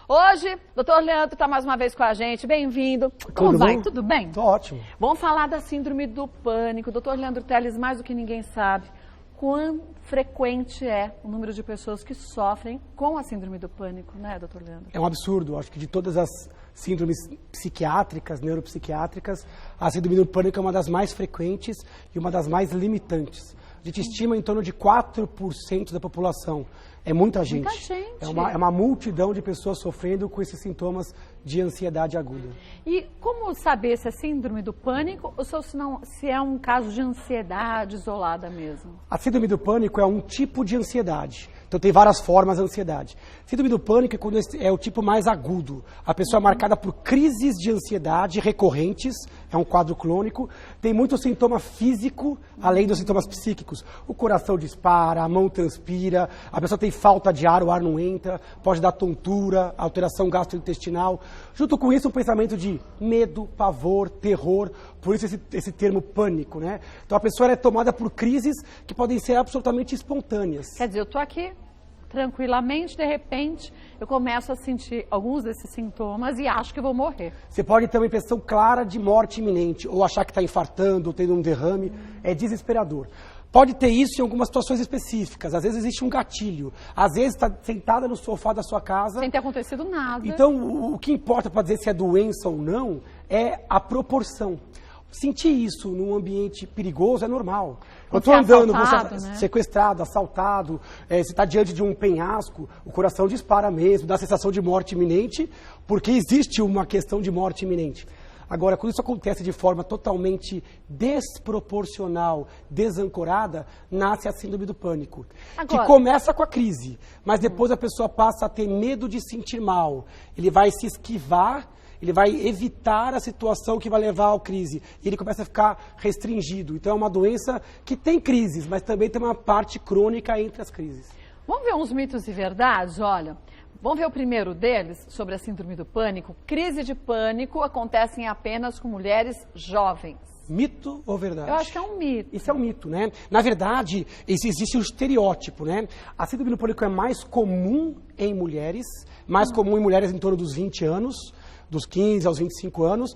Hoje, doutor Leandro está mais uma vez com a gente, bem-vindo. Como vai? Tudo bem? Tô ótimo. Vamos falar da síndrome do pânico. Doutor Leandro Teles, mais do que ninguém sabe, quão frequente é o número de pessoas que sofrem com a síndrome do pânico, né, doutor Leandro? É um absurdo, acho que de todas as síndromes psiquiátricas, neuropsiquiátricas, a síndrome do pânico é uma das mais frequentes e uma das mais limitantes. A gente estima em torno de 4% da população. É muita gente. Muita gente. É uma multidão de pessoas sofrendo com esses sintomas de ansiedade aguda. E como saber se é síndrome do pânico ou se é um caso de ansiedade isolada mesmo? A síndrome do pânico é um tipo de ansiedade. Então tem várias formas de ansiedade. Síndrome do pânico é o tipo mais agudo. A pessoa é marcada por crises de ansiedade recorrentes, é um quadro clônico. Tem muito sintoma físico, além dos sintomas psíquicos. O coração dispara, a mão transpira, a pessoa tem falta de ar, o ar não entra, pode dar tontura, alteração gastrointestinal. Junto com isso, um pensamento de medo, pavor, terror, por isso esse termo pânico, né? Então a pessoa é tomada por crises que podem ser absolutamente espontâneas. Quer dizer, eu estou aqui tranquilamente, de repente, eu começo a sentir alguns desses sintomas e acho que eu vou morrer. Você pode ter uma impressão clara de morte iminente, ou achar que está infartando, ou tendo um derrame, é desesperador. Pode ter isso em algumas situações específicas, às vezes existe um gatilho, às vezes está sentada no sofá da sua casa. Sem ter acontecido nada. Então, o que importa para dizer se é doença ou não é a proporção. Sentir isso num ambiente perigoso é normal. Eu estou andando, você sequestrado, assaltado, você está diante de um penhasco, o coração dispara mesmo, dá a sensação de morte iminente, porque existe uma questão de morte iminente. Agora, quando isso acontece de forma totalmente desproporcional, desancorada, nasce a síndrome do pânico. Que começa com a crise, mas depois a pessoa passa a ter medo de sentir mal. Ele vai se esquivar, ele vai evitar a situação que vai levar à crise. E ele começa a ficar restringido. Então é uma doença que tem crises, mas também tem uma parte crônica entre as crises. Vamos ver uns mitos e verdades? Olha, vamos ver o primeiro deles, sobre a síndrome do pânico. Crise de pânico acontecem apenas com mulheres jovens. Mito ou verdade? Eu acho que é um mito. Isso é um mito, né? Na verdade, existe um estereótipo, né? A síndrome do pânico é mais comum em mulheres, mais comum em mulheres em torno dos 20 anos, dos 15 aos 25 anos,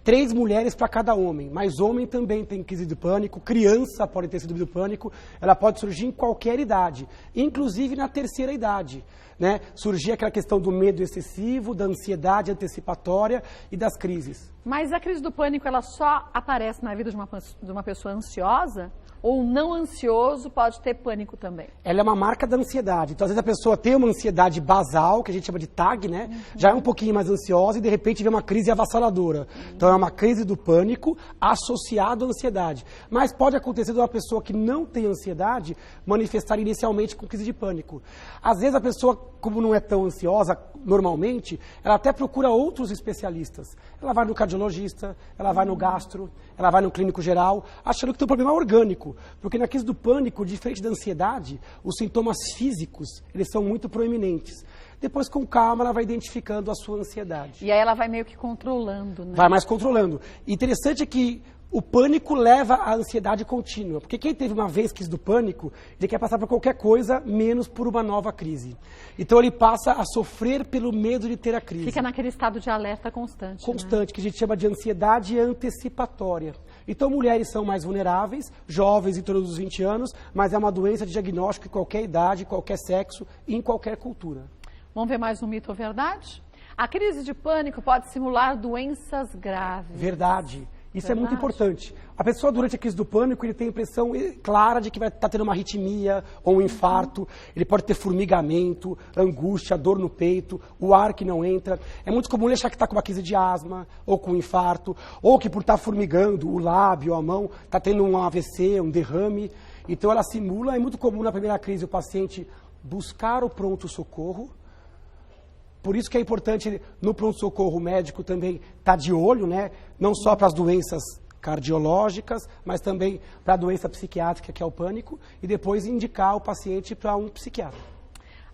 3 mulheres para cada homem, mas homem também tem crise de pânico, criança pode ter síndrome do pânico, ela pode surgir em qualquer idade, inclusive na terceira idade, né? Surgir aquela questão do medo excessivo, da ansiedade antecipatória e das crises. Mas a crise do pânico, ela só aparece na vida de uma pessoa ansiosa? Ou não ansioso pode ter pânico também? Ela é uma marca da ansiedade. Então, às vezes a pessoa tem uma ansiedade basal, que a gente chama de TAG, né? Já é um pouquinho mais ansiosa e, de repente, vem uma crise avassaladora. Então, é uma crise do pânico associada à ansiedade. Mas pode acontecer de uma pessoa que não tem ansiedade manifestar inicialmente com crise de pânico. Às vezes a pessoa, como não é tão ansiosa normalmente, ela até procura outros especialistas. Ela vai no cardiologista, ela vai no gastro, ela vai no clínico geral, achando que tem um problema orgânico. Porque na crise do pânico, diferente da ansiedade, os sintomas físicos, eles são muito proeminentes. Depois, com calma, ela vai identificando a sua ansiedade. E aí ela vai meio que controlando, né? Vai mais controlando. Interessante é que o pânico leva à ansiedade contínua. Porque quem teve uma vez crise do pânico, ele quer passar por qualquer coisa, menos por uma nova crise. Então ele passa a sofrer pelo medo de ter a crise. Fica naquele estado de alerta constante. Constante, né? Que a gente chama de ansiedade antecipatória. Então mulheres são mais vulneráveis, jovens em torno dos 20 anos, mas é uma doença de diagnóstico em qualquer idade, qualquer sexo e em qualquer cultura. Vamos ver mais um mito ou verdade? A crise de pânico pode simular doenças graves. Verdade. Isso é muito importante. A pessoa, durante a crise do pânico, ele tem a impressão clara de que vai estar tendo uma arritmia ou um infarto. Ele pode ter formigamento, angústia, dor no peito, o ar que não entra. É muito comum ele achar que está com uma crise de asma ou com um infarto, ou que por estar formigando o lábio, a mão, está tendo um AVC, um derrame. Então ela simula, é muito comum na primeira crise o paciente buscar o pronto-socorro. Por isso que é importante, no pronto-socorro, o médico também estar de olho, né? Não só para as doenças cardiológicas, mas também para a doença psiquiátrica, que é o pânico, e depois indicar o paciente para um psiquiatra.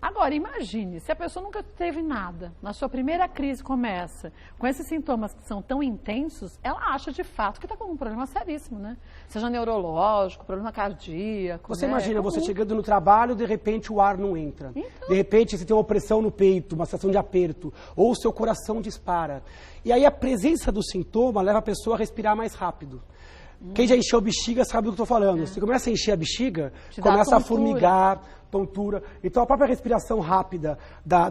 Agora, imagine, se a pessoa nunca teve nada, na sua primeira crise começa com esses sintomas que são tão intensos, ela acha de fato que está com um problema seríssimo, né? Seja neurológico, problema cardíaco. Você né? imagina você chegando no trabalho, de repente o ar não entra. Então... De repente você tem uma opressão no peito, uma sensação de aperto, ou o seu coração dispara. E aí a presença do sintoma leva a pessoa a respirar mais rápido. Quem já encheu a bexiga sabe do que eu estou falando. Você começa a encher a bexiga, começa a formigar, tontura. Então a própria respiração rápida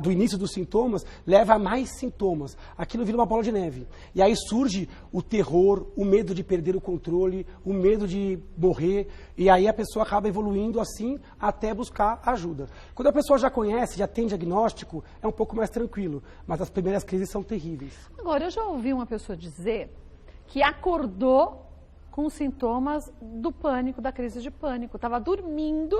do início dos sintomas leva a mais sintomas. Aquilo vira uma bola de neve. E aí surge o terror, o medo de perder o controle, o medo de morrer. E aí a pessoa acaba evoluindo assim até buscar ajuda. Quando a pessoa já conhece, já tem diagnóstico, é um pouco mais tranquilo. Mas as primeiras crises são terríveis. Agora, eu já ouvi uma pessoa dizer que acordou com sintomas do pânico, da crise de pânico. Estava dormindo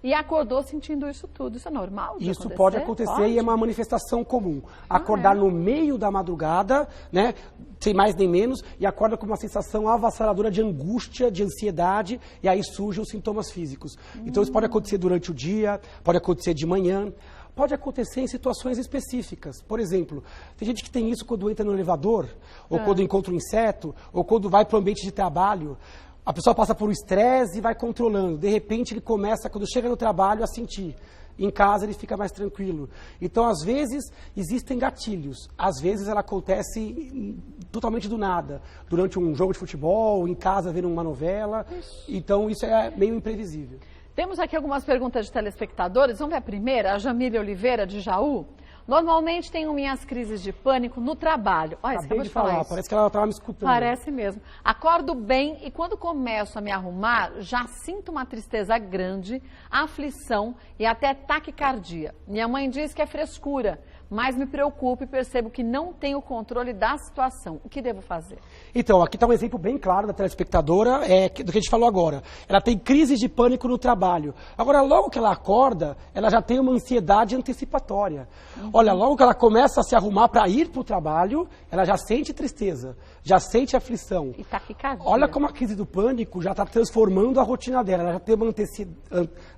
e acordou sentindo isso tudo. Isso é normal de acontecer? Pode acontecer e é uma manifestação comum. Acordar no meio da madrugada, né, sem mais nem menos, e acorda com uma sensação avassaladora de angústia, de ansiedade, e aí surgem os sintomas físicos. Então isso pode acontecer durante o dia, pode acontecer de manhã. Pode acontecer em situações específicas. Por exemplo, tem gente que tem isso quando entra no elevador, ou quando encontra um inseto, ou quando vai para o ambiente de trabalho. A pessoa passa por um estresse e vai controlando. De repente, ele começa, quando chega no trabalho, a sentir. Em casa, ele fica mais tranquilo. Então, às vezes, existem gatilhos. Às vezes, ela acontece totalmente do nada. Durante um jogo de futebol, em casa, vendo uma novela. Então, isso é meio imprevisível. Temos aqui algumas perguntas de telespectadores. Vamos ver a primeira, a Jamília Oliveira, de Jaú. Normalmente tenho minhas crises de pânico no trabalho. Olha, acabei de falar, parece que ela estava me escutando. Parece mesmo. Acordo bem e quando começo a me arrumar, já sinto uma tristeza grande, aflição e até taquicardia. Minha mãe diz que é frescura, mas me preocupo e percebo que não tenho controle da situação. O que devo fazer? Então, aqui está um exemplo bem claro da telespectadora do que a gente falou agora. Ela tem crises de pânico no trabalho. Agora, logo que ela acorda, ela já tem uma ansiedade antecipatória. Olha, logo que ela começa a se arrumar para ir para o trabalho, ela já sente tristeza, já sente aflição. E taquicardia. Olha como a crise do pânico já está transformando a rotina dela. Ela já tem uma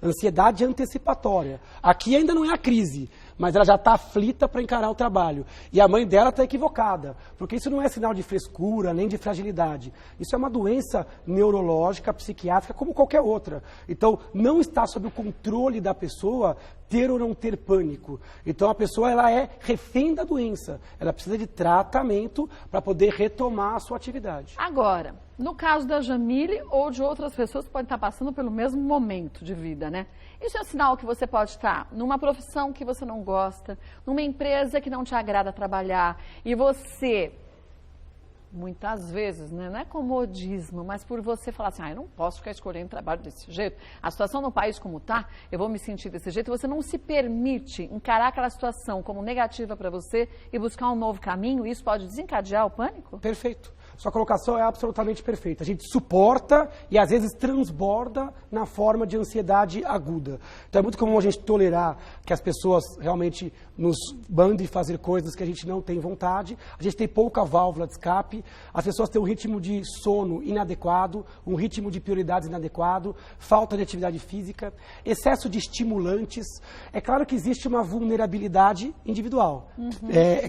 ansiedade antecipatória. Aqui ainda não é a crise, mas ela já está aflita para encarar o trabalho. E a mãe dela está equivocada, porque isso não é sinal de frescura, nem de fragilidade. Isso é uma doença neurológica, psiquiátrica, como qualquer outra. Então, não está sob o controle da pessoa ter ou não ter pânico. Então, a pessoa ela é refém da doença. Ela precisa de tratamento para poder retomar a sua atividade. Agora, no caso da Jamile ou de outras pessoas que podem estar passando pelo mesmo momento de vida, né? Isso é um sinal que você pode estar numa profissão que você não gosta, numa empresa que não te agrada trabalhar, e você, muitas vezes, né, não é comodismo, mas por você falar assim, eu não posso ficar escolhendo trabalho desse jeito, a situação no país como está, eu vou me sentir desse jeito, você não se permite encarar aquela situação como negativa para você e buscar um novo caminho, isso pode desencadear o pânico? Perfeito. Sua colocação é absolutamente perfeita. A gente suporta e às vezes transborda na forma de ansiedade aguda. Então é muito comum a gente tolerar que as pessoas realmente nos mandem fazer coisas que a gente não tem vontade. A gente tem pouca válvula de escape. As pessoas têm um ritmo de sono inadequado, um ritmo de prioridades inadequado, falta de atividade física, excesso de estimulantes. É claro que existe uma vulnerabilidade individual.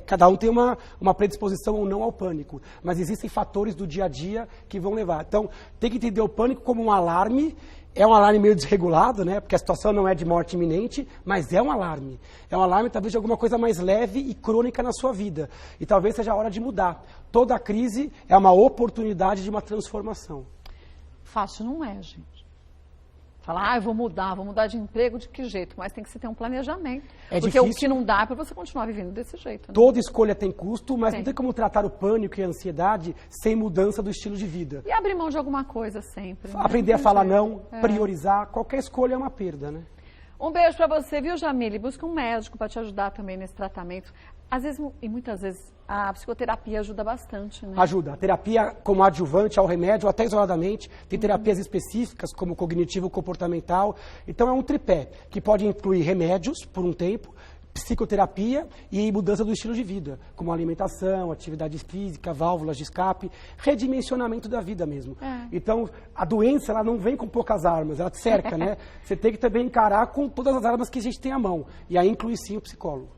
Cada um tem uma predisposição ou não ao pânico, mas existem fatores do dia a dia que vão levar. Então, tem que entender o pânico como um alarme. É um alarme meio desregulado, né? Porque a situação não é de morte iminente, mas é um alarme. É um alarme, talvez, de alguma coisa mais leve e crônica na sua vida. E talvez seja a hora de mudar. Toda crise é uma oportunidade de uma transformação. Fácil não é, gente. Falar, eu vou mudar de emprego, de que jeito? Mas tem que se ter um planejamento. Porque difícil. O que não dá é para você continuar vivendo desse jeito. Né? Toda escolha tem custo, mas não tem como tratar o pânico e a ansiedade sem mudança do estilo de vida. E abrir mão de alguma coisa sempre. Né? Aprender a falar não, priorizar, qualquer escolha é uma perda, né? Um beijo para você, viu, Jamile? Busca um médico para te ajudar também nesse tratamento. Às vezes, e muitas vezes, a psicoterapia ajuda bastante, né? Ajuda. A terapia como adjuvante ao remédio, até isoladamente. Tem terapias específicas, como cognitivo-comportamental. Então, é um tripé, que pode incluir remédios, por um tempo, psicoterapia e mudança do estilo de vida, como alimentação, atividade física, válvulas de escape, redimensionamento da vida mesmo. Então, a doença, ela não vem com poucas armas, ela te cerca, né? Você tem que também encarar com todas as armas que a gente tem à mão, e aí inclui sim o psicólogo.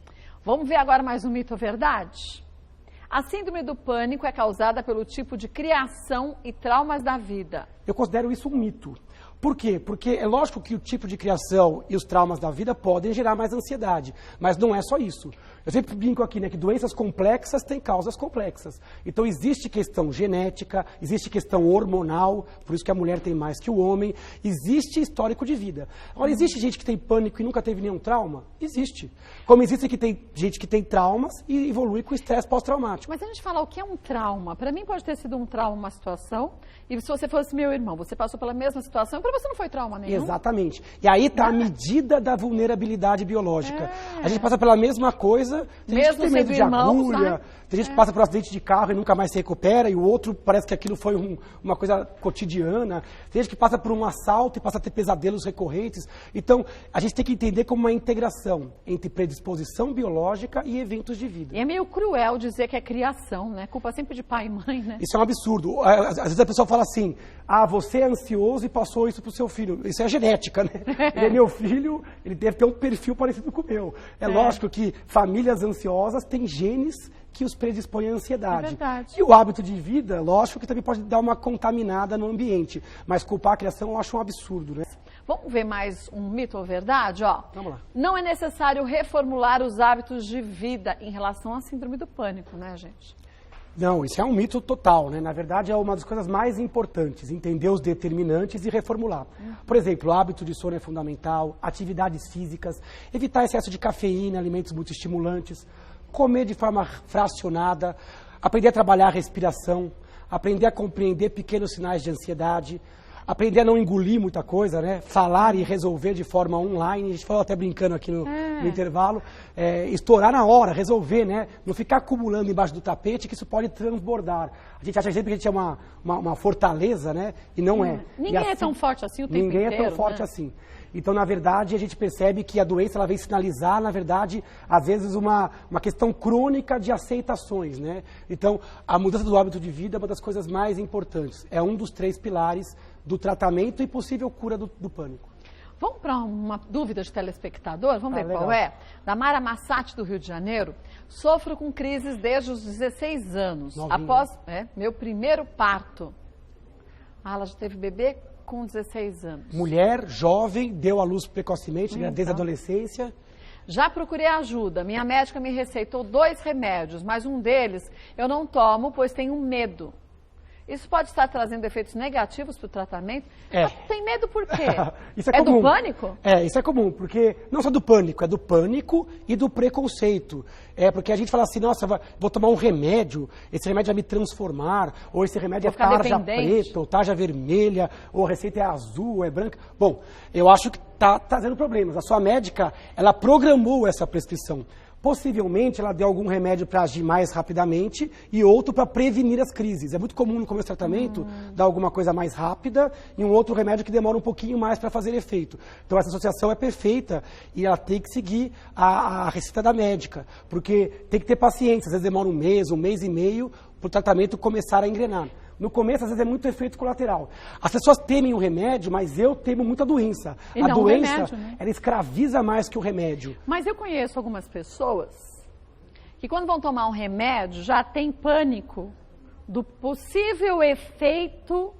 Vamos ver agora mais um mito ou verdade? A síndrome do pânico é causada pelo tipo de criação e traumas da vida. Eu considero isso um mito. Por quê? Porque é lógico que o tipo de criação e os traumas da vida podem gerar mais ansiedade, mas não é só isso. Eu sempre brinco aqui, né, que doenças complexas têm causas complexas. Então existe questão genética, existe questão hormonal, por isso que a mulher tem mais que o homem, existe histórico de vida. Agora, existe gente que tem pânico e nunca teve nenhum trauma? Existe. Como existe gente que tem traumas e evolui com estresse pós-traumático. Mas a gente fala o que é um trauma. Para mim pode ter sido um trauma uma situação, e se você fosse meu irmão, você passou pela mesma situação, para você não foi trauma nenhum. Exatamente. E aí está a medida da vulnerabilidade biológica. A gente passa pela mesma coisa, tem gente que tem medo de agulha, tem gente que passa por um acidente de carro e nunca mais se recupera, e o outro parece que aquilo foi uma coisa cotidiana. Tem gente que passa por um assalto e passa a ter pesadelos recorrentes. Então, a gente tem que entender como uma integração entre predisposição biológica e eventos de vida. E é meio cruel dizer que é criação, né? Culpa sempre de pai e mãe, né? Isso é um absurdo. Às vezes a pessoa fala assim, você é ansioso e passou isso para o seu filho. Isso é genética, né? Ele é meu filho, ele deve ter um perfil parecido com o meu. É lógico que famílias ansiosas têm genes que os predispõem à ansiedade. É verdade. E o hábito de vida, lógico que também pode dar uma contaminada no ambiente. Mas culpar a criação eu acho um absurdo, né? Vamos ver mais um mito ou verdade? Ó, vamos lá. Não é necessário reformular os hábitos de vida em relação à síndrome do pânico, né, gente? Não, isso é um mito total, né? Na verdade, é uma das coisas mais importantes, entender os determinantes e reformular. Por exemplo, o hábito de sono é fundamental, atividades físicas, evitar excesso de cafeína, alimentos muito estimulantes, comer de forma fracionada, aprender a trabalhar a respiração, aprender a compreender pequenos sinais de ansiedade, aprender a não engolir muita coisa, né? Falar e resolver de forma online. A gente falou até brincando aqui no intervalo. Estourar na hora, resolver, né? Não ficar acumulando embaixo do tapete, que isso pode transbordar. A gente acha sempre que a gente é uma fortaleza, né? E não é. Ninguém é tão forte assim o tempo inteiro. Ninguém é tão forte assim. Então, na verdade, a gente percebe que a doença ela vem sinalizar, na verdade, às vezes uma questão crônica de aceitações, né? Então, a mudança do hábito de vida é uma das coisas mais importantes. É um dos 3 pilares do tratamento e possível cura do pânico. Vamos para uma dúvida de telespectador? Vamos ver legal. qual é? Da Mara Massati, do Rio de Janeiro. Sofro com crises desde os 16 anos. Novinha. Após meu primeiro parto. Ela já teve bebê com 16 anos. Mulher, jovem, deu à luz precocemente, desde a adolescência. Já procurei ajuda. Minha médica me receitou 2 remédios, mas um deles eu não tomo, pois tenho medo. Isso pode estar trazendo efeitos negativos para o tratamento? Tem medo por quê? Isso é comum. Do pânico? Isso é comum, porque não só do pânico, é do pânico e do preconceito. Porque a gente fala assim, nossa, vou tomar um remédio, esse remédio vai me transformar, ou esse remédio é tarja preta, ou tarja vermelha, ou a receita é azul, ou é branca. Bom, eu acho que está trazendo problemas. A sua médica, ela programou essa prescrição. Possivelmente ela deu algum remédio para agir mais rapidamente e outro para prevenir as crises. É muito comum no começo do tratamento dar alguma coisa mais rápida e um outro remédio que demora um pouquinho mais para fazer efeito. Então essa associação é perfeita e ela tem que seguir a receita da médica, porque tem que ter paciência. Às vezes demora um mês e meio para o tratamento começar a engrenar. No começo, às vezes, é muito efeito colateral. As pessoas temem o remédio, mas eu temo muito a doença. E a não doença, o remédio, né? Ela escraviza mais que o remédio. Mas eu conheço algumas pessoas que quando vão tomar um remédio já tem pânico do possível efeito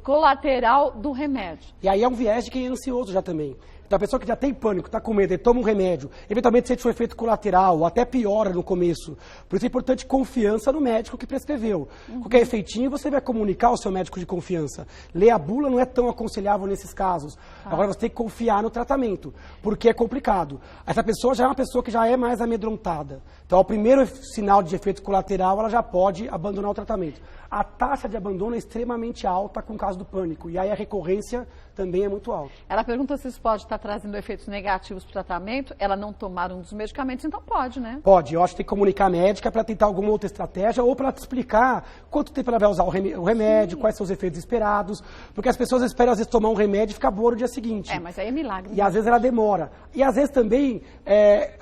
colateral do remédio. E aí é um viés de quem é ansioso já também. Então a pessoa que já tem pânico, está com medo, ele toma um remédio, eventualmente sente um efeito colateral, ou até piora no começo. Por isso é importante confiança no médico que prescreveu. Qualquer efeitinho você vai comunicar ao seu médico de confiança. Ler a bula não é tão aconselhável nesses casos. Agora você tem que confiar no tratamento, porque é complicado. Essa pessoa já é uma pessoa que já é mais amedrontada. Então ao primeiro sinal de efeito colateral, ela já pode abandonar o tratamento. A taxa de abandono é extremamente alta com o caso do pânico, e aí a recorrência também é muito alto. Ela pergunta se isso pode estar trazendo efeitos negativos para o tratamento, ela não tomar um dos medicamentos, então pode, né? Pode, eu acho que tem que comunicar a médica para tentar alguma outra estratégia ou para te explicar quanto tempo ela vai usar o remédio, quais são os efeitos esperados, porque as pessoas esperam às vezes tomar um remédio e ficar boa no dia seguinte. Mas aí é milagre. E às vezes ela demora. E às vezes também,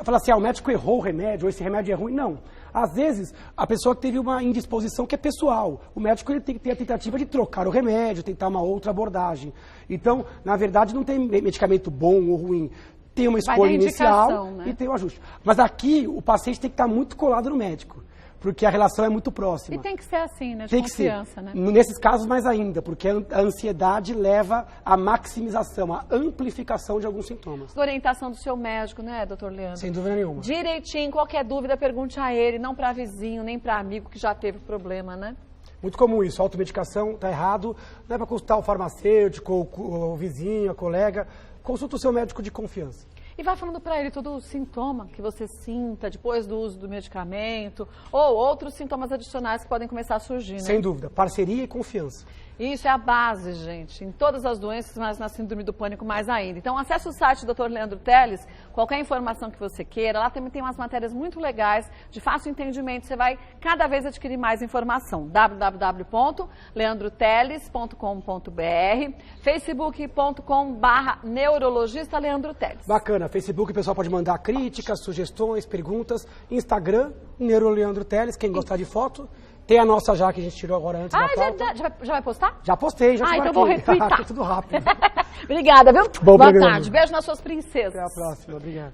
fala assim, o médico errou o remédio, ou esse remédio é ruim. Não. Às vezes, a pessoa teve uma indisposição que é pessoal. O médico ele tem que ter a tentativa de trocar o remédio, tentar uma outra abordagem. Então, na verdade, não tem medicamento bom ou ruim. Tem uma escolha inicial, né? E tem o ajuste. Mas aqui, o paciente tem que estar muito colado no médico, porque a relação é muito próxima. E tem que ser assim, né? De tem confiança, que ser. Né? Nesses casos, mais ainda, porque a ansiedade leva à maximização, à amplificação de alguns sintomas. Orientação do seu médico, né, doutor Leandro? Sem dúvida nenhuma. Direitinho, qualquer dúvida, pergunte a ele, não para vizinho, nem para amigo que já teve problema, né? Muito comum isso, a automedicação está errado, não é para consultar o farmacêutico, o vizinho, a colega, consulta o seu médico de confiança. E vai falando para ele todo o sintoma que você sinta depois do uso do medicamento ou outros sintomas adicionais que podem começar a surgir, né? Sem dúvida, parceria e confiança. Isso é a base, gente, em todas as doenças, mas na síndrome do pânico mais ainda. Então, acesse o site do Dr. Leandro Teles, qualquer informação que você queira. Lá também tem umas matérias muito legais, de fácil entendimento. Você vai cada vez adquirir mais informação. www.leandroteles.com.br, facebook.com/neurologista Leandro Teles. Bacana, Facebook o pessoal pode mandar críticas, sugestões, perguntas. Instagram, Neuroleandro Teles, quem gostar de foto. Tem a nossa já, que a gente tirou agora antes da pauta. Já vai postar? Já postei, já te então vou retweetar. Tudo rápido. Obrigada, viu? Boa tarde. Beijo nas suas princesas. Até a próxima, obrigado.